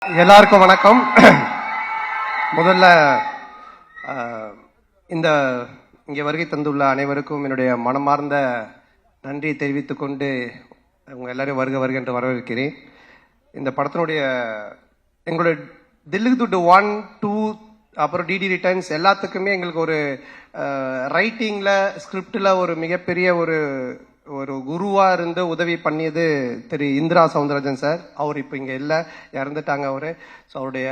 எல்லாருக்கும் வணக்கம். முதல்ல இந்த இங்கே வருகை தந்துள்ள அனைவருக்கும் என்னுடைய மனமார்ந்த நன்றியை தெரிவித்துக் கொண்டு உங்க எல்லாரும் வருக வருக என்று வரவேற்கிறேன். இந்த படத்தினுடைய எங்களுடைய தில்லுக்கு துட்டு 1, 2 அப்புறம் டிடி ரிட்டர்ன்ஸ் எல்லாத்துக்குமே எங்களுக்கு ஒரு ரைட்டிங்ல ஸ்கிரிப்ட்ல ஒரு மிகப்பெரிய ஒரு குருவா இருந்து உதவி பண்ணியது திரு இந்திரா சவுந்தரராஜன் சார். அவர் இப்போ இங்க இல்லை, இறந்துட்டாங்க அவரு. ஸோ அவருடைய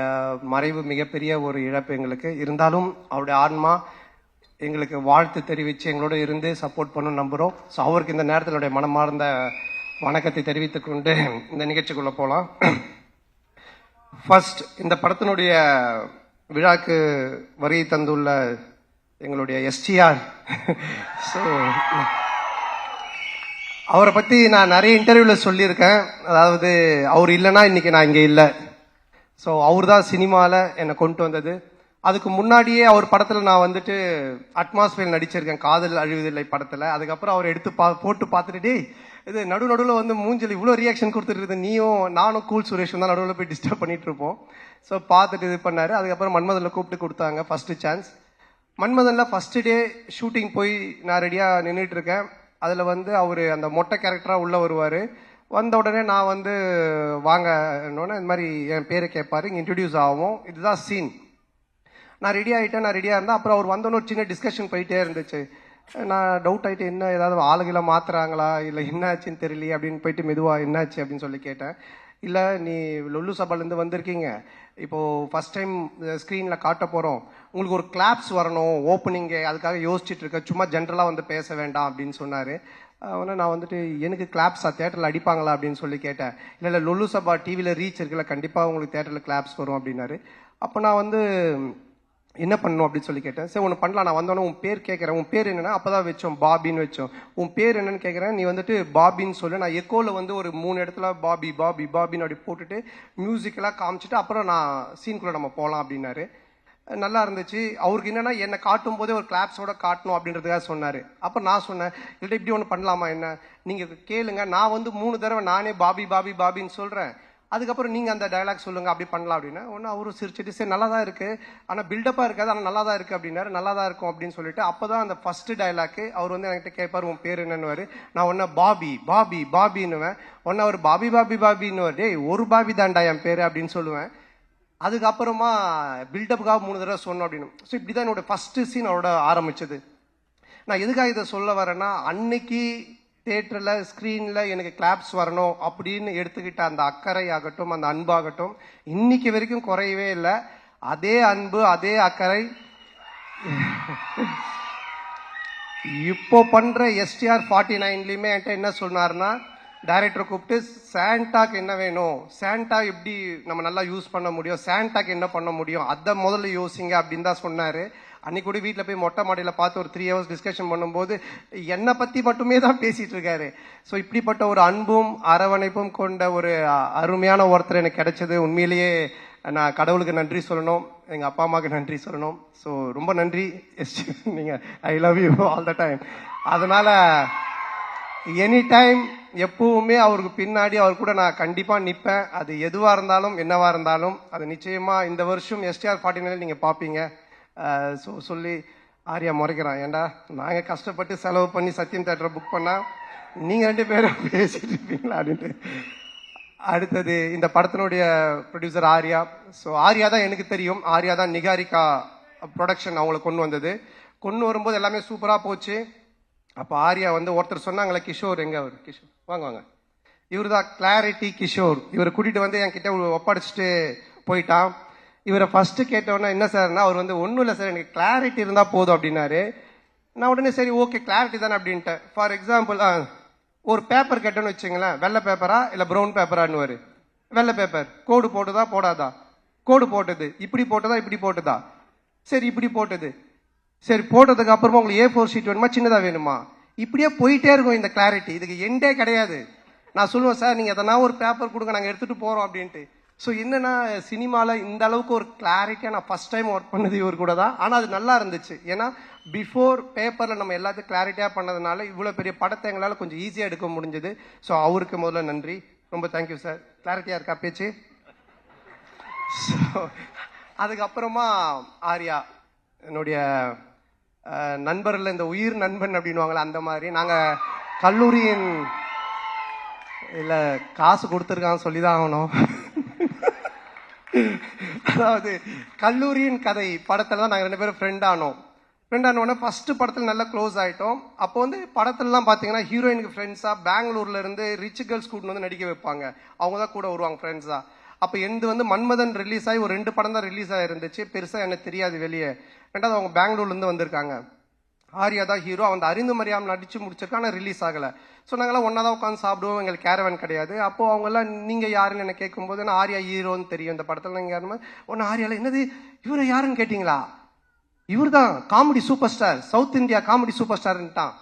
மறைவு மிகப்பெரிய ஒரு இழப்பு எங்களுக்கு. இருந்தாலும் அவருடைய ஆன்மா எங்களுக்கு வாழ்த்து தெரிவித்து எங்களோட இருந்து சப்போர்ட் பண்ணணும் நம்புகிறோம். ஸோ அவருக்கு இந்த நேரத்தில் என்னுடைய மனமார்ந்த வணக்கத்தை தெரிவித்துக் கொண்டு இந்த நிகழ்ச்சிக்குள்ள போகலாம். ஃபர்ஸ்ட், இந்த படத்தினுடைய விழாக்கு வருகை தந்துள்ள எங்களுடைய எஸ்டிஆர். ஸோ அவரை பற்றி நான் நிறைய இன்டர்வியூவில் சொல்லியிருக்கேன். அதாவது அவர் இல்லைன்னா இன்னைக்கு நான் இங்கே இல்லை. ஸோ அவர் தான் சினிமாவில் என்னை கொண்டு வந்தது. அதுக்கு முன்னாடியே அவர் படத்தில் நான் வந்துட்டு அட்மாஸ்பியர் நடிச்சிருக்கேன், காதல் அழிவதில்லை படத்தில். அதுக்கப்புறம் அவர் எடுத்து போட்டு பார்த்துட்டு இது நடுவில் வந்து மூஞ்சல் இவ்வளோ ரியாக்ஷன் கொடுத்துட்டு இருக்குது, நீயும் நானும் கூல் சுரேஷும் தான் நடுவில் போய் டிஸ்டர்ப் பண்ணிட்டு இருப்போம். ஸோ பார்த்துட்டு இது பண்ணாரு. அதுக்கப்புறம் மன்மதனில் கூப்பிட்டு கொடுத்தாங்க ஃபர்ஸ்ட் சான்ஸ். மன்மதனில் ஃபர்ஸ்ட் டே ஷூட்டிங் போய் நான் ரெடியாக நின்றுட்டு இருக்கேன். அதில் வந்து அவர் அந்த மொட்டை கேரக்டராக உள்ளே வருவார். வந்த உடனே நான் வந்து வாங்கன்னொன்னே இந்த மாதிரி என் பேரை கேட்பாரு, இங்கே இன்ட்ரடியூஸ் ஆகும். இதுதான் சீன். நான் ரெடி ஆகிட்டேன், நான் ரெடியாக இருந்தேன். அப்புறம் அவர் வந்தோன்னு ஒரு சின்ன டிஸ்கஷன் போயிட்டே இருந்துச்சு. நான் டவுட் ஆகிட்டு, என்ன ஏதாவது ஆளுகளை மாற்றுறாங்களா இல்லை என்ன ஆச்சுன்னு தெரியலையே அப்படின்னு போயிட்டு மெதுவாக என்னாச்சு அப்படின்னு சொல்லி கேட்டேன். இல்லை, நீ லொல்லு சபாலேருந்து வந்திருக்கீங்க, இப்போது ஃபஸ்ட் டைம் ஸ்க்ரீனில் காட்ட போகிறோம், உங்களுக்கு ஒரு கிளாப்ஸ் வரணும் ஓப்பனிங்கு, அதுக்காக யோசிச்சுட்டு இருக்க, சும்மா ஜென்ரலாக வந்து பேச வேண்டாம் அப்படின்னு சொன்னார். ஆனால் நான் வந்துட்டு எனக்கு கிளாப்ஸா தேட்டரில் அடிப்பாங்களா அப்படின்னு சொல்லி கேட்டேன். இல்லை லொல்லு சபா டிவியில் ரீச் இருக்குல்ல, கண்டிப்பாக உங்களுக்கு தேட்டரில் கிளாப்ஸ் வரும் அப்படின்னாரு. அப்போ நான் வந்து என்ன பண்ணணும் அப்படின்னு சொல்லி கேட்டேன். சரி ஒன்று பண்ணலாம், நான் வந்தோடனே உன் பேர் கேட்குறேன், உன் பேர் என்னன்னா, அப்போ தான் வச்சோம் பாபின்னு வச்சோம். உன் பேர் என்னன்னு கேட்குறேன், நீ வந்துட்டு பாபின்னு சொல்லு. நான் எக்கோவில் வந்து ஒரு 3 இடத்துல பாபி பாபி பாபின்னு அப்படி போட்டுட்டு மியூசிக்கெல்லாம் காமிச்சிட்டு அப்புறம் நான் சீனுக்குள்ளே நம்ம போகலாம் அப்படின்னாரு. நல்லா இருந்துச்சு. அவருக்கு என்னன்னா என்னை காட்டும் போதே ஒரு கிளாப்ஸோட காட்டணும் அப்படின்றதுக்காக சொன்னார். அப்போ நான் சொன்னேன், இல்லை இப்படி ஒன்று பண்ணலாமா, என்ன நீங்கள் கேளுங்க, நான் வந்து 3 தடவை நானே பாபி பாபி பாபின்னு சொல்கிறேன், அதுக்கப்புறம் நீங்கள் அந்த டைலாக் சொல்லுங்கள், அப்படி பண்ணலாம் அப்படின்னா. ஒன்று அவரும் சிரிச்சிட்டு, சரி நல்லா தான் இருக்குது, ஆனால் பில்டப்பாக இருக்காது, ஆனால் நல்லா தான் இருக்குது அப்படின்னாரு. நல்லா தான் இருக்கும் அப்படின்னு சொல்லிட்டு அப்போ தான் அந்த ஃபர்ஸ்ட் டைலாக்கு அவர் வந்து என்கிட்ட கேட்பார், உன் பேர் என்னன்னு. நான் ஒன்று பாபி பாபி பாபின்னுவேன். ஒன்று அவர் பாபி பாபி பாபின்னு, டேய் ஒரு பாபி தாண்டா என் பேர் அப்படின்னு சொல்லுவேன். அதுக்கப்புறமா பில்டப்புக்காக 3 தடவை சொன்னோம் அப்படின்னு. ஸோ இப்படி தான் என்னோட ஃபர்ஸ்ட் சீன் அவரோட ஆரம்பிச்சது. நான் எதுக்காக இதை சொல்ல வரேன்னா, அன்னைக்கு தியேட்டரில் ஸ்க்ரீனில் எனக்கு கிளாப்ஸ் வரணும் அப்படின்னு எடுத்துக்கிட்ட அந்த அக்கறை ஆகட்டும், அந்த அன்பாகட்டும், இன்னைக்கு வரைக்கும் குறையவே இல்லை. அதே அன்பு அதே அக்கறை இப்போ பண்ற STR 49லையுமே என்கிட்ட என்ன சொன்னார்னா, டைரக்டரை கூப்பிட்டு சாண்டாக்கு என்ன வேணும், சாண்டா எப்படி நம்ம நல்லா யூஸ் பண்ண முடியும், சாண்டாக்கு என்ன பண்ண முடியும், அதை முதல்ல யோசிங்க அப்படின்னு தான் சொன்னார். அன்னைக்கு கூட வீட்டில் போய் மொட்டை மாடியில் பார்த்து ஒரு 3 hours டிஸ்கஷன் பண்ணும்போது என்னை பற்றி மட்டுமே தான் பேசிட்டு இருக்காரு. ஸோ இப்படிப்பட்ட ஒரு அன்பும் அரவணைப்பும் கொண்ட ஒரு அருமையான ஒருத்தர் எனக்கு கிடைச்சது. உண்மையிலேயே நான் கடவுளுக்கு நன்றி சொல்லணும், எங்கள் அப்பா அம்மாவுக்கு நன்றி சொல்லணும். ஸோ ரொம்ப நன்றி நீங்கள், I love you all the time. அதனால் எனி டைம் எப்பவுமே அவருக்கு பின்னாடி அவர் கூட நான் கண்டிப்பாக நிற்பேன். அது எதுவாக இருந்தாலும் என்னவாக இருந்தாலும் அது நிச்சயமாக இந்த வருஷம் STR 49 நீங்கள் பார்ப்பீங்க. ஸோ சொல்லி ஆரியா முறைக்கிறான், ஏண்டா நாங்கள் கஷ்டப்பட்டு செலவு பண்ணி சத்யம் தேட்டரை புக் பண்ணால் நீங்கள் 2 பேரும் பேசிட்டு இருப்பீங்களா அப்படின்ட்டு. அடுத்தது இந்த படத்தினுடைய ப்ரொடியூசர் ஆர்யா. ஸோ ஆர்யா தான் எனக்கு தெரியும், ஆர்யா தான் நிகாரிகா ப்ரொடக்ஷன் அவங்களை கொண்டு வந்தது. கொண்டு வரும்போது எல்லாமே சூப்பராக போச்சு. அப்போ ஆர்யா வந்து ஒருத்தர் சொன்னாங்களே, கிஷோர் எங்க, அவர் கிஷோர் வாங்க வாங்க, இவர் தான் கிளாரிட்டி கிஷோர். இவரை கூட்டிகிட்டு வந்து என்கிட்ட ஒப்படைச்சிட்டு போயிட்டான். இவரை ஃபர்ஸ்ட் கேட்டோன்னா என்ன சார்னா, அவர் வந்து ஒன்றும் இல்லை சார், எனக்கு கிளாரிட்டி இருந்தால் போதும் அப்படின்னாரு. நான் உடனே சரி ஓகே கிளாரிட்டி தானே அப்படின்ட்டேன். ஃபார் எக்ஸாம்பிள் ஒரு பேப்பர் கேட்டோன்னு வச்சுங்களேன், வெள்ளை பேப்பரா இல்லை ப்ரௌன் பேப்பரான்னு. வெள்ளை பேப்பர் கோடு போட்டுதா போடாதா, கோடு போட்டது, இப்படி போட்டதா இப்படி போட்டுதா, சரி இப்படி போட்டது, சரி போட்டதுக்கு அப்புறமா உங்களுக்கு A4 ஷீட் வேணுமா சின்னதாக வேணுமா, இப்படியே போயிட்டே இருக்கும் இந்த கிளாரிட்டி. இதுக்கு எண்டே கிடையாது. நான் சொல்லுவேன், சார் நீங்கள் எதனா ஒரு பேப்பர் கொடுங்க, நாங்கள் எடுத்துகிட்டு போகிறோம் அப்படின்ட்டு. ஸோ என்னன்னா, சினிமாவில் இந்த அளவுக்கு ஒரு கிளாரிட்டியாக நான் ஃபர்ஸ்ட் டைம் ஒர்க் பண்ணது இவர் கூட தான். ஆனால் அது நல்லா இருந்துச்சு. ஏன்னா பிஃபோர் பேப்பரில் நம்ம எல்லாத்தையும் கிளாரிட்டியாக பண்ணதுனால இவ்வளோ பெரிய படத்தை எங்களால் கொஞ்சம் ஈஸியாக எடுக்க முடிஞ்சது. ஸோ அவருக்கு முதல்ல நன்றி, ரொம்ப தேங்க்யூ சார். கிளாரிட்டியாக இருக்கா பேச்சு? அதுக்கப்புறமா ஆர்யா என்னுடைய நண்பர்ல இந்த உயிர் நண்பன் அப்படின்வாங்களே அந்த மாதிரி. நாங்க கல்லூரியின் இல்ல காசு கொடுத்துருக்கான்னு சொல்லிதான் ஆகணும். அதாவது கல்லூரியின் கதை படத்துல தான் நாங்க 2 பேரும் ஃப்ரெண்ட் ஆனோம். ஃப்ரெண்ட் ஆனோடனே ஃபர்ஸ்ட் படத்துல நல்லா க்ளோஸ் ஆயிட்டோம். அப்போ வந்து படத்துலலாம் பாத்தீங்கன்னா ஹீரோயினுக்கு ஃப்ரெண்ட்ஸா பெங்களூர்ல இருந்து ரிச் கேர்ள்ஸ் கூட்டு வந்து நடிக்க வைப்பாங்க. அவங்க தான் கூட வருவாங்க ஃப்ரெண்ட்ஸா. அப்ப எந்த வந்து மன்மதன் ரிலீஸ் ஆகி ஒரு 2 படம் தான் ரிலீஸ் ஆயிருந்துச்சு. பெருசா எனக்கு தெரியாது வெளியே. ரெண்டாவது அவங்க பெங்களூர்ல இருந்து வந்திருக்காங்க. ஆர்யா தான் ஹீரோ. அவன் அறிந்து மரியாமல் நடிச்சு முடிச்சிருக்கான், ஆனால் ரிலீஸ் ஆகல. ஸோ நாங்களாம் ஒன்னா தான் உட்காந்து சாப்பிடுவோம். எங்களுக்கு கேரவன் கிடையாது. அப்போ அவங்க எல்லாம் நீங்க யாருன்னு என்ன கேட்கும்போது நான் ஆர்யா ஹீரோன்னு தெரியும் இந்த படத்துல. நீங்க யாருமே ஒன்னு ஆர்யால என்னது இவரு யாருன்னு கேட்டீங்களா? இவர் தான் comedy super star, south India comedy super ஸ்டார்ன்ட்டான்.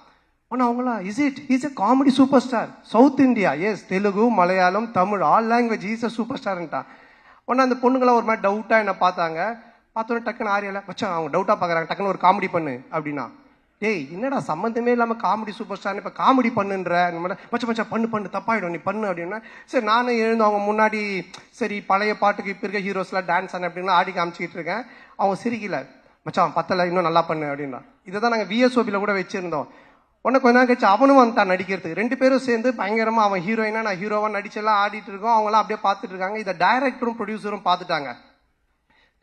ஆனா அவங்களா is a comedy super star south India, yes Telugu Malayalam Tamil all language is a super ஸ்டார்ன்ட்டான். உடனே அந்த பொண்ணுங்களாம் ஒரு மாதிரி டவுட்டா என்ன பார்த்தாங்க. பார்த்தோன்னே டக்குன்னு ஆர்யால மச்சான் அவங்க டவுட்டா பாக்குறாங்க, டக்குன்னு ஒரு காமெடி பண்ணு அப்படின்னா. டேய் என்னடா சம்மந்தமே இல்லாம காமெடி சூப்பர் ஸ்டார் இப்ப காமெடி பண்ணுன்ற மச்சா மச்சா பண்ணு தப்பாயிடும் நீ பண்ணு அப்படின்னா. சரி நானும் எழுந்து அவங்க முன்னாடி சரி பழைய பாட்டுக்கு இப்ப இருக்க ஹீரோஸ்லாம் டான்ஸ் ஆன அப்படின்னா ஆடி காமிச்சிக்கிட்டு இருக்கேன். அவங்க சிரிக்கல, மச்சான் பத்தல இன்னும் நல்லா பண்ணு அப்படின்னா. இதை தான் நாங்கள் விஎஸ்ஓபியில் கூட வச்சிருந்தோம். உடனே கொஞ்ச நாள் கழிச்சு அவனும் வந்துட்டான் நடிக்கிறதுக்கு. 2 பேரும் சேர்ந்து பயங்கரமா அவன் ஹீரோயினா நான் ஹீரோவா நடிச்செல்லாம் ஆடிட்டு இருக்கோம். அவங்களாம் அப்படியே பார்த்துட்டு இருக்காங்க. இதை டைரக்டரும் ப்ரொடியூசரும் பார்த்துட்டாங்க.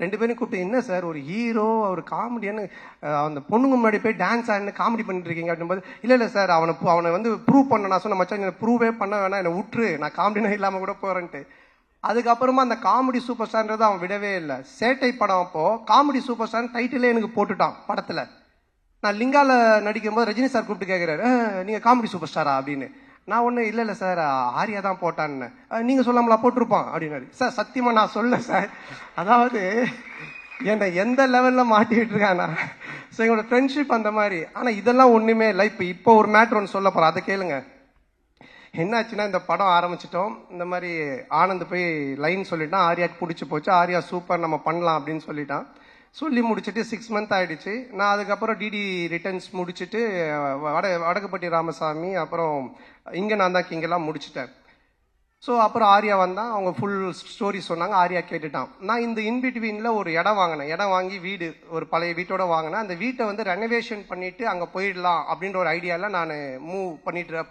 2 பேரும் கூப்பிட்டு என்ன சார் ஒரு ஹீரோ ஒரு காமெடியானு அந்த பொண்ணுங்க முன்னாடி போய் டான்ஸ் ஆடினு காமெடி பண்ணிட்டு இருக்கீங்க அப்படின்போது இல்லை சார் அவனை வந்து ப்ரூவ் பண்ண நான் சொன்ன மச்சான் என்ன ப்ரூவே பண்ண வேணாம் என்னை விட்டுரு நான் காமெடினா இல்லாமல் கூட போறேன்ட்டு. அதுக்கப்புறமா அந்த காமெடி சூப்பர் ஸ்டார்ன்றது அவன் விடவே இல்லை. சேட்டை படம் அப்போ காமெடி சூப்பர் ஸ்டார் டைட்டிலே எனக்கு போட்டுட்டான் படத்துல. நான் லிங்கால நடிக்கும் போது ரஜினி சார் கூப்பிட்டு கேட்கிறாரு நீங்க காமெடி சூப்பர் ஸ்டாரா அப்படின்னு. நான் ஒண்ணு இல்ல சார் ஆர்யா தான் போட்டான்னு. நீங்க சொல்லாமலா போட்டிருப்பான் அப்படின்னாரு. சார் சத்தியமா நான் சொல்ல சார், அதாவது என்னை எந்த லெவல்ல மாட்டிட்டு இருக்கானா. எங்களோட ஃப்ரெண்ட்ஷிப் அந்த மாதிரி. ஆனா இதெல்லாம் ஒண்ணுமே இல்லை. இப்போ ஒரு மேட்ரு ஒன்று சொல்ல போறேன், அதை கேளுங்க. என்னாச்சுன்னா இந்த படம் ஆரம்பிச்சிட்டோம். இந்த மாதிரி ஆனந்த் போய் லைன் சொல்லிட்டான், ஆர்யாக்கு பிடிச்சி போச்சு, ஆர்யா சூப்பர் நம்ம பண்ணலாம் அப்படின்னு சொல்லிட்டான். சொல்லி முடிச்சுட்டு 6 மந்த் ஆயிடுச்சு. நான் அதுக்கப்புறம் டிடி ரிட்டர்ன்ஸ் முடிச்சுட்டு வடக்குப்பட்டி ராமசாமி அப்புறம் இங்க நான் தான் கிங்கெல்லாம் முடிச்சுட்டேன். ஸோ அப்புறம் ஆர்யா வந்தான், அவங்க ஃபுல் ஸ்டோரி சொன்னாங்க, ஆர்யா கேட்டுட்டான். நான் இந்த இன்பிட்வீன்ல ஒரு இடம் வாங்கினேன். இடம் வாங்கி வீடு ஒரு பழைய வீட்டோட வாங்கினேன். அந்த வீட்டை வந்து ரெனோவேஷன் பண்ணிட்டு அங்கே போயிடலாம் அப்படின்ற ஒரு ஐடியால நான் மூவ் பண்ணிட்டு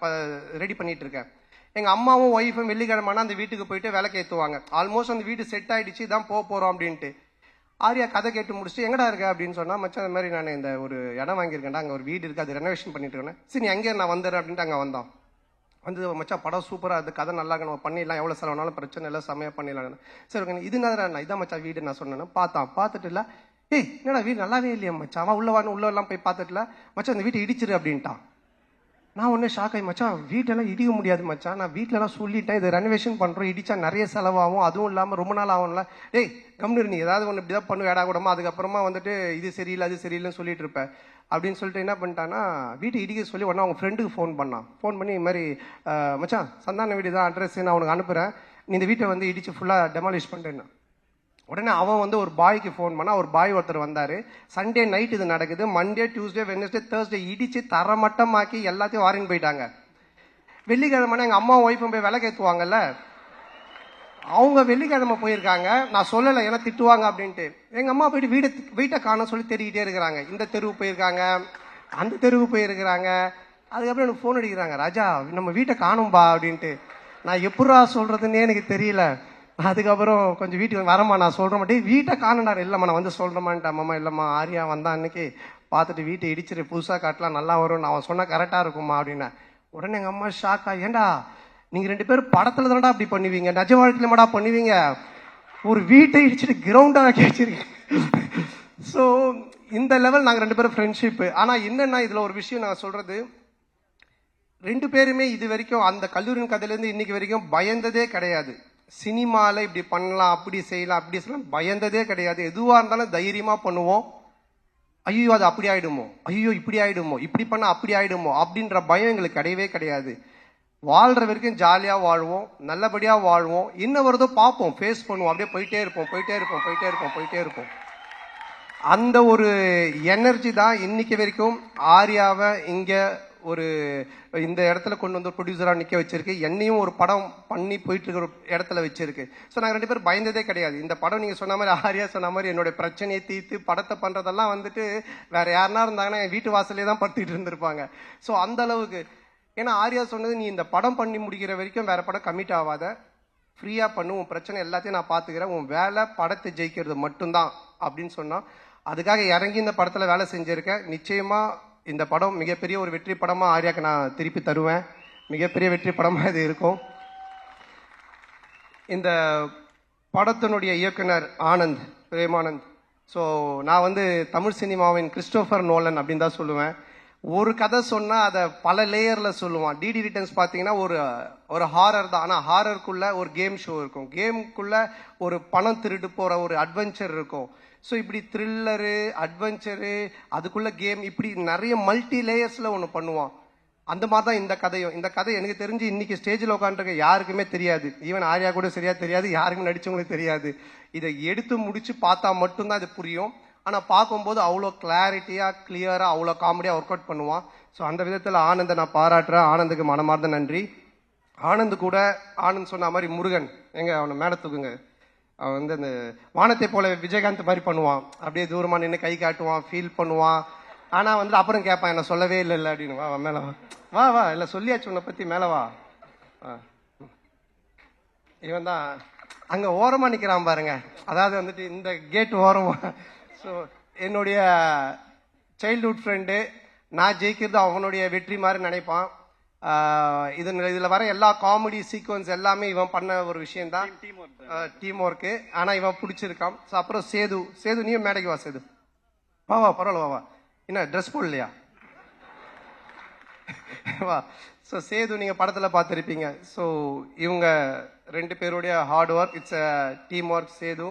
ரெடி பண்ணிட்டு இருக்கேன். எங்க அம்மாவும் ஒய்ஃபும் வெள்ளிக்கிழமைனா அந்த வீட்டுக்கு போயிட்டு விளக்கு ஏற்றுவாங்க. ஆல்மோஸ்ட் அந்த வீடு செட் ஆயிடுச்சு, தான் போறோம் அப்படின்ட்டு. ஆர்யா கதை கேட்டு முடிச்சுட்டு எங்கடா இருக்க அப்படின்னு சொன்னா, மச்சான் அந்த மாதிரி நான் இந்த ஒரு இடம் வாங்கியிருக்கேன்டா, அங்கே ஒரு வீடு இருக்கு, அது ரெனோவேஷன் பண்ணிட்டு இருக்கேன். சரி அங்கே நான் வந்துடுறேன் அப்படின்ட்டு அங்கே வந்தான். வந்து மச்சா படம் சூப்பரா அது கதை நல்லா நம்ம பண்ணிடலாம், எவ்வளவு செலவுனாலும் பிரச்சனை இல்லை, செமையா பண்ணிடலாம். சரி இது என்ன இதான் மச்சா வீடு நான் சொன்னேன். பார்த்துட்டு இல்ல ஏய் என்னடா வீடு நல்லாவே இல்லையா மச்சான், அவன் உள்ள எல்லாம் போய் பார்த்துட்டுல மச்சான் அந்த வீட்டை இடிச்சிரு அப்படின்ட்டான். நான் ஒன்னே ஷாக் ஆகி மச்சான் வீட்டெல்லாம் இடிக்க முடியாது மச்சான், நான் வீட்டுல எல்லாம் சொல்லிட்டேன் இது ரெனோவேஷன் பண்றோம், இடிச்சா நிறைய செலவாகும், அதுவும் இல்லாம ரொம்ப நாள் ஆகும்ல. ஏய் கம்னு நீ ஏதாவது ஒன்று இப்படிதான் பண்ணு வேடா கூடமா, அதுக்கப்புறமா வந்துட்டு இது சரியில்லை அது சரியில்லைன்னு சொல்லிட்டு இருப்பேன் அப்படின்னு சொல்லிட்டு என்ன பண்ணிட்டான்னா வீட்டை இடிக்க சொல்லி உடனே அவங்க ஃப்ரெண்டுக்கு ஃபோன் பண்ணான். ஃபோன் பண்ணி இது மாதிரி மச்சான் சந்தான வீடு தான் அட்ரஸ் நான் உனக்கு அனுப்புறேன், நீ இந்த வீட்டை வந்து இடிச்சு ஃபுல்லா டெமாலிஷ் பண்ணிட்டேன்னா. உடனே அவன் வந்து ஒரு பாய்க்கு ஃபோன் பண்ணா, ஒரு பாய் ஒருத்தர் வந்தாரு. சண்டே நைட் இது நடக்குது, மண்டே டியூஸ்டே வெட்னஸ்டே தேர்ஸ்டே இடிச்சு தரமட்டமாக்கி எல்லாத்தையும் வாரின்னு போயிட்டாங்க. வெள்ளிக்கிழமை எங்க அம்மா ஒய்ஃபும் போய் விளக்கேற்றுவாங்கல்ல, அவங்க வெள்ளிக்கிழமை போயிருக்காங்க. நான் சொல்லலை ஏன்னா திட்டுவாங்க அப்படின்ட்டு. எங்க அம்மா போயிட்டு வீட்டை காண சொல்லி தேடிக்கிட்டே இருக்கிறாங்க. இந்த தெருவு போயிருக்காங்க, அந்த தெருவு போயிருக்கிறாங்க. அதுக்கப்புறம் எனக்கு ஃபோன் அடிக்கிறாங்க, ராஜா நம்ம வீட்டை காணும்பா அப்படின்ட்டு. நான் எப்படா சொல்றதுன்னே எனக்கு தெரியல. அதுக்கப்புறம் கொஞ்சம் வீட்டுக்கு வரமா நான் சொல்ற மாட்டேன், வீட்டை காணண்டாரு. இல்லம்மா நான் வந்து சொல்றேமான்ட்டு. அம்மா இல்லம்மா ஆர்யா வந்தா அன்னைக்கு பார்த்துட்டு வீட்டை இடிச்சிரு புதுசா காட்டலாம் நல்லா வரும், அவன் சொன்னா கரெக்டா இருக்குமா அப்படின்னா. உடனே எங்க அம்மா ஷாக்கா, ஏண்டா நீங்க 2 பேரும் படத்துல தானடா அப்படி பண்ணுவீங்க, நிஜ வாழ்க்கையில மாடா பண்ணுவீங்க, ஒரு வீட்டை இடிச்சிட்டு கிரவுண்டா வச்சிருக்கீங்க. ஸோ இந்த லெவல் நாங்க 2 பேரும் ஃப்ரெண்ட்ஷிப். ஆனா என்னன்னா இதுல ஒரு விஷயம் நான் சொல்றது, 2 பேருமே இது வரைக்கும் அந்த கல்லூரியின் கதையில இருந்து இன்னைக்கு வரைக்கும் பயந்ததே கிடையாது. சினிமால இப்படி பண்ணலாம் அப்படி செய்யலாம் அப்படி செய்யலாம் பயந்ததே கிடையாது. எதுவா இருந்தாலும் தைரியமா பண்ணுவோம். ஐயோ அது அப்படி ஆயிடுமோ, ஐயோ இப்படி ஆயிடுமோ, இப்படி பண்ண அப்படி ஆயிடுமோ அப்படின்ற பயம் எங்களுக்கு கிடையவே கிடையாது. வாழ்ற வரைக்கும் ஜாலியா வாழ்வோம், நல்லபடியா வாழ்வோம், என்ன வருதோ பார்ப்போம், ஃபேஸ் பண்ணுவோம், அப்படியே போயிட்டே இருப்போம். அந்த ஒரு எனர்ஜி தான் இன்னைக்கு வரைக்கும் ஆர்யாவை இங்க ஒரு இந்த இடத்துல கொண்டு வந்து ப்ரொடியூசராக நிற்க வச்சிருக்கு, என்னையும் ஒரு படம் பண்ணி போயிட்டு இருக்கிற ஒரு இடத்துல வச்சிருக்கு. ஸோ நாங்கள் 2 பேரும் பயந்ததே கிடையாது. இந்த படம் நீங்கள் சொன்ன மாதிரி, ஆர்யா சொன்ன மாதிரி, என்னுடைய பிரச்சனையை தீர்த்து படத்தை பண்ணுறதெல்லாம் வந்துட்டு வேற யாருனா இருந்தாங்கன்னா என் வீட்டு வாசலே தான் படுத்திட்டு இருந்திருப்பாங்க. ஸோ அந்த அளவுக்கு, ஏன்னா ஆர்யா சொன்னது, நீ இந்த படம் பண்ணி முடிக்கிற வரைக்கும் வேற படம் கமிட் ஆகாத, ஃப்ரீயாக பண்ணு, உன் பிரச்சனை எல்லாத்தையும் நான் பார்த்துக்கிறேன், உன் வேலை படத்தை ஜெயிக்கிறது மட்டும்தான் அப்படின்னு சொன்னால், அதுக்காக இறங்கி இந்த படத்தில் வேலை செஞ்சுருக்கேன். நிச்சயமாக இந்த படம் மிகப்பெரிய ஒரு வெற்றி படமாக ஆர்யாக்கு நான் திருப்பி தருவேன். மிகப்பெரிய வெற்றி படமாக இது இருக்கும். இந்த படத்தினுடைய இயக்குனர் ஆனந்த், பிரேமானந்த். ஸோ நான் வந்து தமிழ் சினிமாவின் கிறிஸ்டோபர் நோலன் அப்படின்னு தான் சொல்லுவேன். ஒரு கதை சொன்னால் அதை பல லேயரில் சொல்லுவான். டிடி ரிட்டர்ன்ஸ் பார்த்தீங்கன்னா ஒரு ஹாரர் தான், ஆனால் ஹாரருக்குள்ள ஒரு கேம் ஷோ இருக்கும், கேமுக்குள்ள ஒரு பணம் திருட்டு போகிற ஒரு அட்வென்ச்சர் இருக்கும். ஸோ இப்படி த்ரில்லரு, அட்வென்ச்சரு, அதுக்குள்ள கேம், இப்படி நிறைய மல்டி லேயர்ஸில் ஒன்று பண்ணுவான். அந்த மாதிரி தான் இந்த கதையும். இந்த கதை எனக்கு தெரிஞ்சு இன்னைக்கு ஸ்டேஜில் உட்காந்துருக்க யாருக்குமே தெரியாது. ஈவன் ஆர்யா கூட சரியா தெரியாது, யாருக்கும் நடிச்சவங்களுக்கு தெரியாது. இதை எடுத்து முடிச்சு பார்த்தா மட்டும்தான் இது புரியும். ஆனால் பார்க்கும்போது அவ்வளோ கிளாரிட்டியாக, கிளியராக, அவ்வளோ காமெடியாக ஒர்க் அவுட் பண்ணுவான். ஸோ அந்த விதத்தில் ஆனந்தை நான் பாராட்டுறேன். ஆனந்துக்கு மனமார்ந்த நன்றி. ஆனந்த் கூட, ஆனந்த் சொன்ன மாதிரி முருகன், எங்க அவனை மேலே தூக்குங்க. அவன் வந்து அந்த வானத்தை போல விஜயகாந்த் மாதிரி பண்ணுவான். அப்படியே தூரமாக நின்று கை காட்டுவான், ஃபீல் பண்ணுவான். ஆனால் வந்து அப்புறம் கேட்பான், என்ன சொல்லவே இல்லை அப்படின்னு. வா மேலே வா, வா வா, இல்லை சொல்லியாச்சு உன்னை பற்றி, மேலே வா. இவன் தான் அங்கே ஓரமாக நிற்கிறான் பாருங்க. அதாவது வந்துட்டு இந்த கேட் ஓரமாக. ஸோ என்னுடைய சைல்ட்ஹுட் ஃப்ரெண்டு, நான் ஜெயிக்கிறது அவனுடைய வெற்றி மாதிரி நினைப்பான். இதில் வர எல்லா காமெடி சீக்வன்ஸ் எல்லாமே இவன் பண்ண ஒரு விஷயம்தான், டீம் ஒர்க்கு. ஆனால் இவன் பிடிச்சிருக்கான். ஸோ அப்புறம் சேது, நீயும் மேடைக்கு வா சேது. வா வா, பரவாயில்ல, வா வா. என்ன ட்ரெஸ் போடலையா? வா. ஸோ சேது நீங்கள் படத்தில் பார்த்துருப்பீங்க. ஸோ இவங்க 2 பேருடைய hard work, it's a team work, Sethu.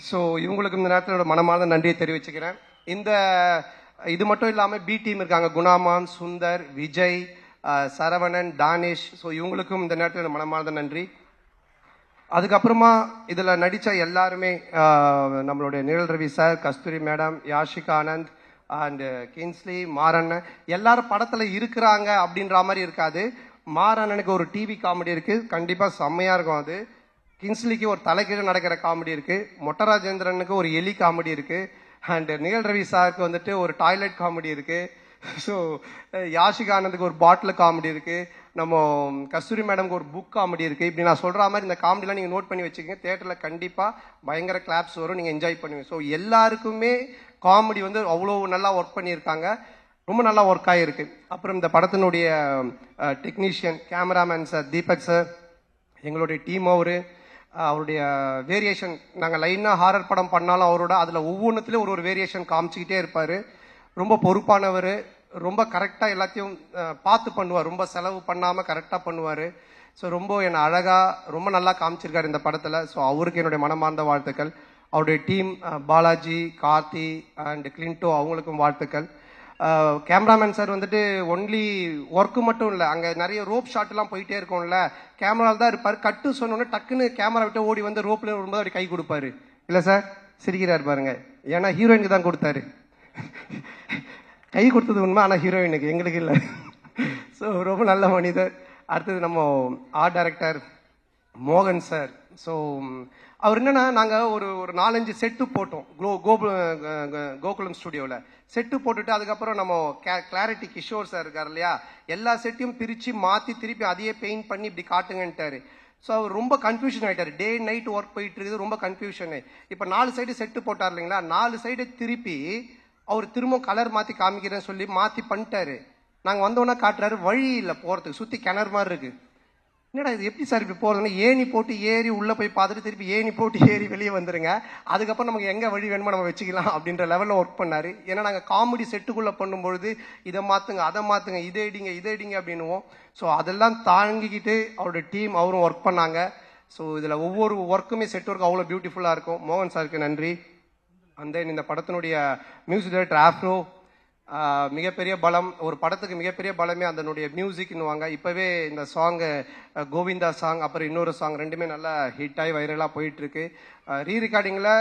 So இவங்களுக்கு இந்த நேரத்தில் மனமார்ந்த நன்றியை தெரிவிச்சுக்கிறேன். இது மட்டும் இல்லாமல் பி டீம் இருக்காங்க, குணாமான், சுந்தர், விஜய், சரவணன், தானிஷ். ஸோ இவங்களுக்கும் இந்த நேரத்தில் மனமார்ந்த நன்றி. அதுக்கப்புறமா இதில் நடித்த எல்லாருமே, நம்மளுடைய Nizhal Ravi sir, Kasthuri madam, Yashika Anand and Kingsley, மாறண்ணன், எல்லாரும் படத்தில் இருக்கிறாங்க அப்படின்ற மாதிரி இருக்காது. மாறண்ணனுக்கு ஒரு டிவி காமெடி இருக்குது, கண்டிப்பாக செம்மையாக இருக்கும். அது கின்ஸ்லிக்கு ஒரு தலைக்கீழ நடக்கிற காமெடி இருக்குது, மொட்டராஜேந்திரனுக்கு ஒரு எலி காமெடி இருக்குது, அண்ட் நிகழ் ரவி சாருக்கு வந்துட்டு ஒரு டாய்லெட் காமெடி இருக்குது. ஸோ யாஷிகா ஆனந்துக்கு ஒரு பாட்டில் காமெடி இருக்குது, நம்ம கஸ்தூரி மேடம்க்கு ஒரு புக் காமெடி இருக்குது. இப்படி நான் சொல்கிற மாதிரி இந்த காமெடிலாம் நீங்கள் நோட் பண்ணி வச்சுக்கோங்க. தேட்டரில் கண்டிப்பாக பயங்கர கிளாப்ஸ் வரும், நீங்கள் என்ஜாய் பண்ணுவீங்க. ஸோ எல்லாருக்குமே காமெடி வந்து அவ்வளோ நல்லா ஒர்க் பண்ணியிருக்காங்க, ரொம்ப நல்லா ஒர்க் ஆகிருக்கு. அப்புறம் இந்த படத்தினுடைய technician, cameraman sir Deepak sir, எங்களுடைய டீம், அவருடைய வேரியேஷன், நாங்கள் லைனாக ஹாரர் படம் பண்ணாலும் அவரோட அதில் ஒவ்வொன்றுத்துலேயும் ஒரு வேரியேஷன் காமிச்சிக்கிட்டே இருப்பார். ரொம்ப பொறுப்பானவர், ரொம்ப கரெக்டாக எல்லாத்தையும் பார்த்து பண்ணுவார், ரொம்ப செலவு பண்ணாமல் கரெக்டாக பண்ணுவார். ஸோ ரொம்ப என்னை அழகாக ரொம்ப நல்லா காமிச்சிருக்காரு இந்த படத்தில். ஸோ அவருக்கு என்னுடைய மனமார்ந்த வாழ்த்துக்கள். அவருடைய டீம் பாலாஜி, கார்த்தி அண்ட் கிளின்டோ, அவங்களுக்கும் வாழ்த்துக்கள். கேமராமேன் சார் வந்துட்டு ஒன்லி ஒர்க்கு மட்டும் இல்லை, அங்கே நிறைய ரோப் ஷாட்லாம் போயிட்டே இருக்கும்ல, கேமராவில் தான் இருப்பார். கட்டு சொன்னோன்னே டக்குன்னு கேமரா விட்டு ஓடி வந்து ரோப்பில் வரும்போது அப்படி கை கொடுப்பாரு. இல்லை சார், சிரிக்கிறார் பாருங்க, ஏன்னா ஹீரோயினுக்கு தான் கொடுத்தாரு. கை கொடுத்தது உண்மை, ஆனால் ஹீரோயினுக்கு, எங்களுக்கு இல்லை. ஸோ ரொம்ப நல்ல மனிதர். அடுத்தது நம்ம ஆர்ட் டைரக்டர் மோகன் சார். ஸோ அவர் என்னன்னா, நாங்கள் ஒரு 4-5 செட்டு போட்டோம் கோகுலம் ஸ்டுடியோவில். செட்டு போட்டுட்டு அதுக்கப்புறம் நம்ம கிளாரிட்டி கிஷோர் சார் இருக்கார் இல்லையா, எல்லா செட்டையும் பிரித்து மாற்றி திருப்பி அதையே பெயிண்ட் பண்ணி இப்படி காட்டுங்கன்ட்டாரு. ஸோ அவர் ரொம்ப கன்ஃபியூஷன் ஆகிட்டார், டே நைட் ஒர்க் போயிட்டு இருக்குது, ரொம்ப கன்ஃபியூஷனு. இப்போ 4 சைடு செட்டு போட்டார் இல்லைங்களா, 4 சைடு திருப்பி அவர் திரும்ப கலர் மாற்றி காமிக்கிறேன்னு சொல்லி மாற்றி பண்ணிட்டாரு. நாங்கள் வந்தோன்னா காட்டுறாரு, வழி இல்லை போகிறதுக்கு, சுற்றி கிணறு மாதிரி இருக்குது. என்னடா இது எப்படி சார் இப்படி போகிறதுன்னா, ஏணி போட்டு ஏறி உள்ளே போய் பார்த்துட்டு திருப்பி ஏணி போட்டு ஏறி வெளியே வந்துடுங்க, அதுக்கப்புறம் நமக்கு எங்கே வழி வேணுமோ நம்ம வச்சுக்கலாம் அப்படின்ற லெவலில் ஒர்க் பண்ணார். ஏன்னா நாங்கள் காமெடி செட்டுக்குள்ளே பண்ணும்பொழுது இதை மாற்றுங்க, அதை மாற்றுங்க, இதை இடிங்க அப்படின்னுவோம். ஸோ அதெல்லாம் தாங்கிக்கிட்டு அவரோட டீம் அவரும் ஒர்க் பண்ணாங்க. ஸோ இதில் ஒவ்வொரு ஒர்க்குமே செட் ஒர்க் அவ்வளோ பியூட்டிஃபுல்லாக இருக்கும். மோகன் சாருக்கு நன்றி. அண்ட் தென் இந்த படத்தினுடைய மியூசிக் டைரக்டர் ஆஃப்ரோ, மிகப்பெரிய பலம், ஒரு படத்துக்கு மிகப்பெரிய பலமே அதனுடைய மியூசிக்னுவாங்க. இப்பவே இந்த சாங் கோவிந்தா சாங், அப்புறம் இன்னொரு சாங் ரெண்டுமே நல்லா ஹிட் ஆகி வைரலாக போயிட்டு இருக்கு. ரீ ரெக்கார்டிங்கில்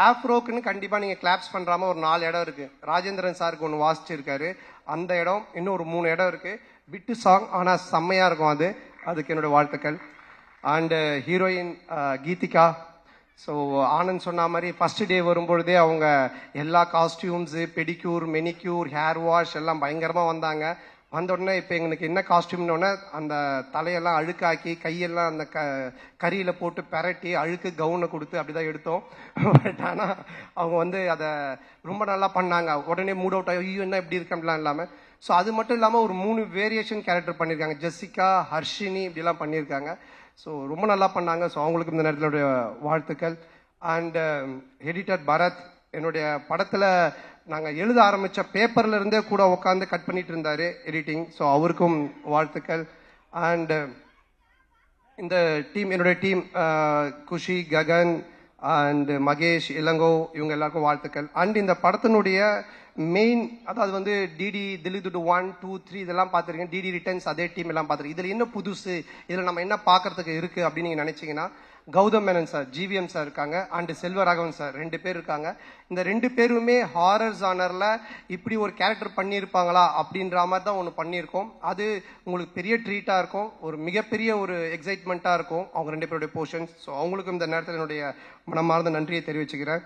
ஆஃப்ரோக்குன்னு கண்டிப்பாக நீங்கள் கிளாப்ஸ் பண்ணுறாம ஒரு 4 இடம் இருக்கு. ராஜேந்திரன் சாருக்கு ஒன்று வாசிச்சிருக்காரு, அந்த இடம் இன்னும் ஒரு 3 இடம் இருக்கு. பிட்டு சாங் ஆனால் செம்மையாக இருக்கும். அதுக்கு என்னோட வாழ்த்துக்கள். And heroine Geethika. So Anand சொன்ன மாதிரி ஃபர்ஸ்ட் டே வரும்பொழுதே அவங்க எல்லா costumes, pedicure, manicure, hair wash எல்லாம் பயங்கரமாக வந்தாங்க. வந்த உடனே இப்போ எங்களுக்கு என்ன காஸ்டியூம்னு அந்த தலையெல்லாம் அழுக்காக்கி கையெல்லாம் அந்த கரியில் போட்டு பெரட்டி அழுக்கு கவுனை கொடுத்து அப்படி தான் எடுத்தோம். பட் ஆனால் அவங்க அதை ரொம்ப நல்லா பண்ணாங்க. உடனே மூட் அவுட் ஆகி ஐயோ என்ன இப்படி இருக்கலாம் இல்லாமல். ஸோ அது மட்டும் இல்லாமல் ஒரு 3 வேரியேஷன் கேரக்டர் பண்ணியிருக்காங்க. ஜெசிகா, ஹர்ஷினி இப்படிலாம் பண்ணியிருக்காங்க. ஸோ ரொம்ப நல்லா பண்ணாங்க. ஸோ அவங்களுக்கு இந்த நேரத்தில் வாழ்த்துக்கள். அண்ட் எடிட்டர் பரத், என்னுடைய படத்தில் நாங்கள் எழுத ஆரம்பித்த பேப்பர்ல இருந்தே கூட உட்காந்து கட் பண்ணிட்டு இருந்தாரு எடிட்டிங். ஸோ அவருக்கும் வாழ்த்துக்கள். அண்ட் இந்த டீம், என்னுடைய டீம் குஷி, ககன் அண்ட் மகேஷ், இளங்கோ, இவங்க எல்லாருக்கும் வாழ்த்துக்கள். அண்ட் இந்த படத்தினுடைய மெயின், அதாவது டிடி தில்லிதுட்டு 1, 2, 3 இதெல்லாம் பார்த்துருக்கேன். டிடி ரிட்டர்ன்ஸ் அதே டீம் எல்லாம் பார்த்துருக்கேன். இதில் என்ன புதுசு, இதில் நம்ம என்ன பார்க்கறதுக்கு இருக்கு அப்படின்னு நீங்கள் நினைச்சீங்கன்னா, Gautham Menon sir, GVM sir இருக்காங்க, அண்ட் செல்வராகவன் சார் 2 பேர் இருக்காங்க. இந்த 2 பேருமே ஹாரர் ஜானர்ல இப்படி ஒரு கேரக்டர் பண்ணியிருப்பாங்களா அப்படின்ற மாதிரி தான் ஒன்று பண்ணியிருக்கோம். அது உங்களுக்கு பெரிய ட்ரீட்டாக இருக்கும், ஒரு மிகப்பெரிய ஒரு எக்ஸைட்மெண்ட்டாக இருக்கும் அவங்க 2 பேருடைய போர்ஷன்ஸ். ஸோ அவங்களுக்கும் இந்த நேரத்தில் என்னுடைய மனமார்ந்த நன்றியை தெரிவிச்சுக்கிறேன்.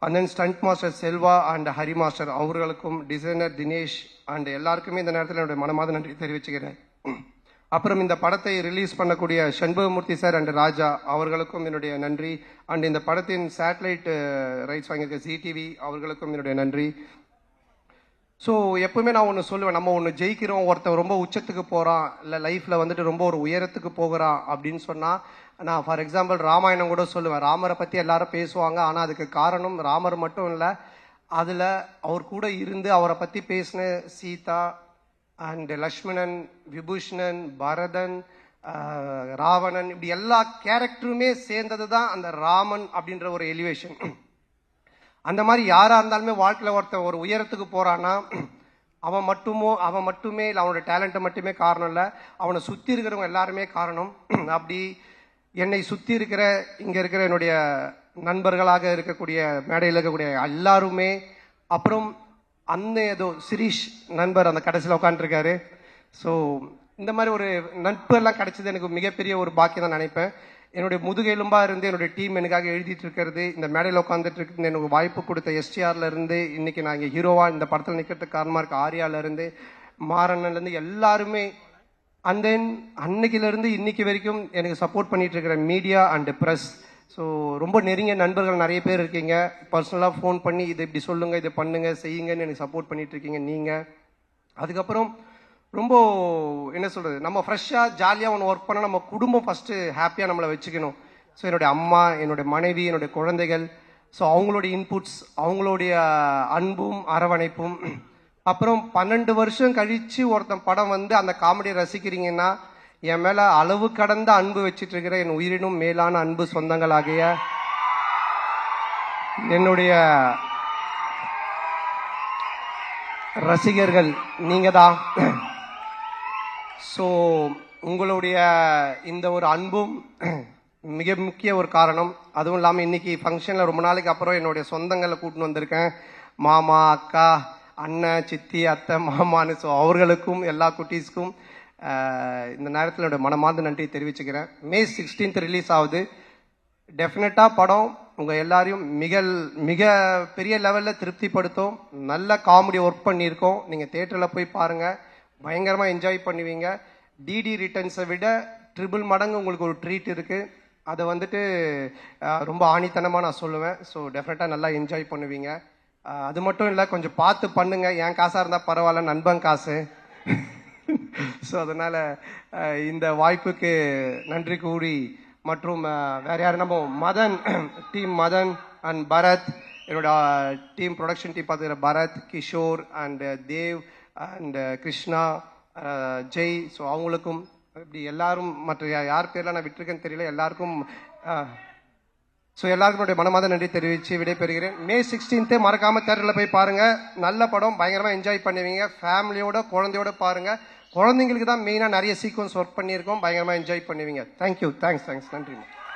And then stunt master Selva and Hari master அவர்களுக்கும், டிசைனர் தினேஷ் அண்ட் எல்லாருக்குமே இந்த நேரத்தில் என்னுடைய மனமார்ந்த நன்றி தெரிவிச்சுக்கிறேன். அப்புறம் இந்த படத்தை ரிலீஸ் பண்ணக்கூடிய சண்பகமூர்த்தி சார் அண்ட் ராஜா அவர்களுக்கும் என்னுடைய நன்றி. அண்ட் இந்த படத்தின் சேட்டலைட் ரைட்ஸ் வாங்கியிருக்க ZTV அவர்களுக்கும் என்னுடைய நன்றி. ஸோ எப்பவுமே நான் ஒன்று சொல்லுவேன், நம்ம ஒன்று ஜெயிக்கிறோம், ஒருத்தர் ரொம்ப உச்சத்துக்கு போகிறான், இல்லை லைஃப்பில் ரொம்ப ஒரு உயரத்துக்கு போகிறான் அப்படின்னு சொன்னால், நான் ஃபார் எக்ஸாம்பிள் ராமாயணம் கூட சொல்லுவேன். ராமரை பற்றி எல்லாரும் பேசுவாங்க, ஆனால் அதுக்கு காரணம் ராமர் மட்டும் இல்லை, அதில் அவர் கூட இருந்து அவரை பற்றி பேசின சீதா அண்ட் லக்ஷ்மணன், விபூஷணன், பரதன், ராவணன், இப்படி எல்லா கேரக்டருமே சேர்ந்தது தான் அந்த ராமன் அப்படின்ற ஒரு எலிவேஷன். அந்த மாதிரி யாரா இருந்தாலுமே வாழ்க்கையில் ஒருத்தன் ஒரு உயரத்துக்கு போறான்னா அவன் மட்டுமே இல்லை, அவனோட டேலண்ட்டை மட்டுமே காரணம் இல்லை, அவனை சுற்றி இருக்கிறவங்க எல்லாருமே காரணம். அப்படி என்னை சுற்றி இருக்கிற இங்க இருக்கிற என்னுடைய நண்பர்களாக இருக்கக்கூடிய, மேடையில் இருக்கக்கூடிய எல்லாருமே, அப்புறம் ஏதோ சிரீஷ் நண்பர் அந்த கடைசியில் உட்காந்துருக்காரு. ஸோ இந்த மாதிரி ஒரு நட்பு எல்லாம் கிடைச்சது எனக்கு மிகப்பெரிய ஒரு பாக்கியம் தான் நினைப்பேன். என்னுடைய முதுகெலும்பா இருந்து என்னுடைய டீம் எனக்காக எழுதிட்டு இருக்கிறது, இந்த மேடையில் உட்காந்துட்டு இருக்கு, எனக்கு வாய்ப்பு கொடுத்த STRல இருந்து, இன்னைக்கு நான் இங்கே ஹீரோவா இந்த படத்தில் நிற்கிறதுக்கு காரணமா இருக்க ஆர்யால இருந்து, மாறன்ல இருந்து எல்லாருமே, அண்ட் தென் அன்னைக்குல இருந்து இன்னைக்கு வரைக்கும் எனக்கு சப்போர்ட் பண்ணிட்டு இருக்கிற மீடியா அண்ட் பிரஸ். ஸோ ரொம்ப நெருங்கிய நண்பர்கள் நிறைய பேர் இருக்கீங்க. பர்சனலாக ஃபோன் பண்ணி இதை இப்படி சொல்லுங்க, இதை பண்ணுங்க, செய்யுங்கன்னு எனக்கு சப்போர்ட் பண்ணிட்டு இருக்கீங்க நீங்கள். அதுக்கப்புறம் ரொம்ப என்ன சொல்றது, நம்ம ஃப்ரெஷ்ஷாக ஜாலியாக ஒன்று ஒர்க் பண்ணால் நம்ம குடும்பம் ஃபர்ஸ்ட் ஹாப்பியாக நம்மளை வச்சுக்கணும். ஸோ என்னுடைய அம்மா, என்னுடைய மனைவி, என்னுடைய குழந்தைகள், ஸோ அவங்களுடைய இன்புட்ஸ், அவங்களுடைய அன்பும் அரவணைப்பும். அப்புறம் 12 வருஷம் கழிச்சு ஒருத்தன் படம் அந்த காமெடியை ரசிக்கிறீங்கன்னா, என் மேல அளவு கடந்த அன்பு வச்சிட்டு இருக்கிற என் உயிரினும் மேலான அன்பு சொந்தங்களாகிய என்னுடைய ரசிகர்கள் நீங்க தான். ஸோ உங்களுடைய இந்த ஒரு அன்பும் மிக முக்கிய ஒரு காரணம். அதுவும் இல்லாமல் இன்னைக்கு ஃபங்க்ஷனில் ரொம்ப நாளைக்கு அப்புறம் என்னுடைய சொந்தங்களை கூட்டின்னு வந்திருக்கேன். மாமா, அக்கா, அண்ணன், சித்தி, அத்தை, மாமான்னு. ஸோ அவர்களுக்கும் எல்லா குட்டீஸ்க்கும் இந்த நேரத்தில் என்னோட மனமார்ந்த நன்றியை தெரிவிச்சுக்கிறேன். May 16th ரிலீஸ் ஆகுது. டெஃபினட்டாக படம் உங்கள் எல்லாரையும் மிக பெரிய லெவலில் திருப்திப்படுத்தும். நல்ல காமெடி ஒர்க் பண்ணியிருக்கோம். நீங்கள் தேட்டரில் போய் பாருங்கள், பயங்கரமாக என்ஜாய் பண்ணுவீங்க. டிடி ரிட்டர்ன்ஸை விட ட்ரிபிள் மடங்கு உங்களுக்கு ஒரு ட்ரீட் இருக்குது. அதை ரொம்ப ஆணித்தனமாக நான் சொல்லுவேன். ஸோ டெஃபினட்டாக நல்லா என்ஜாய் பண்ணுவீங்க. அது மட்டும் இல்லை, கொஞ்சம் பார்த்து பண்ணுங்க. என் காசாக இருந்தால் பரவாயில்ல, நண்பன் காசு. ஸோ அதனால இந்த வாய்ப்புக்கு நன்றி கூறி, மற்றும் வேற யாரும் நம்ம மதன் டீம், மதன் அண்ட் பரத், என்னோட டீம் ப்ரொடக்ஷன் டீம் பார்த்துக்கிற Bharath, Kishore and Dev and Krishna, Jai, so அவங்களுக்கும், இப்படி எல்லாரும் மற்ற யார் பேர்லாம் நான் விட்டுருக்கேன்னு தெரியல, எல்லாருக்கும் ஸோ எல்லாருக்கும் என்னுடைய மனமாத நன்றி தெரிவித்து விடைபெறுகிறேன். மே 16 மறக்காம தேட்டரில் போய் பாருங்க. நல்ல படம், பயங்கரமா என்ஜாய் பண்ணுவீங்க. ஃபேமிலியோட குழந்தையோட பாருங்க. குழந்தைங்களுக்கு தான் மெயினாக நிறைய சீக்வன்ஸ் ஒர்க் பண்ணியிருக்கோம். பயங்கரமா என்ஜாய் பண்ணுவீங்க. தேங்க்யூ, தேங்க்ஸ், நன்றி.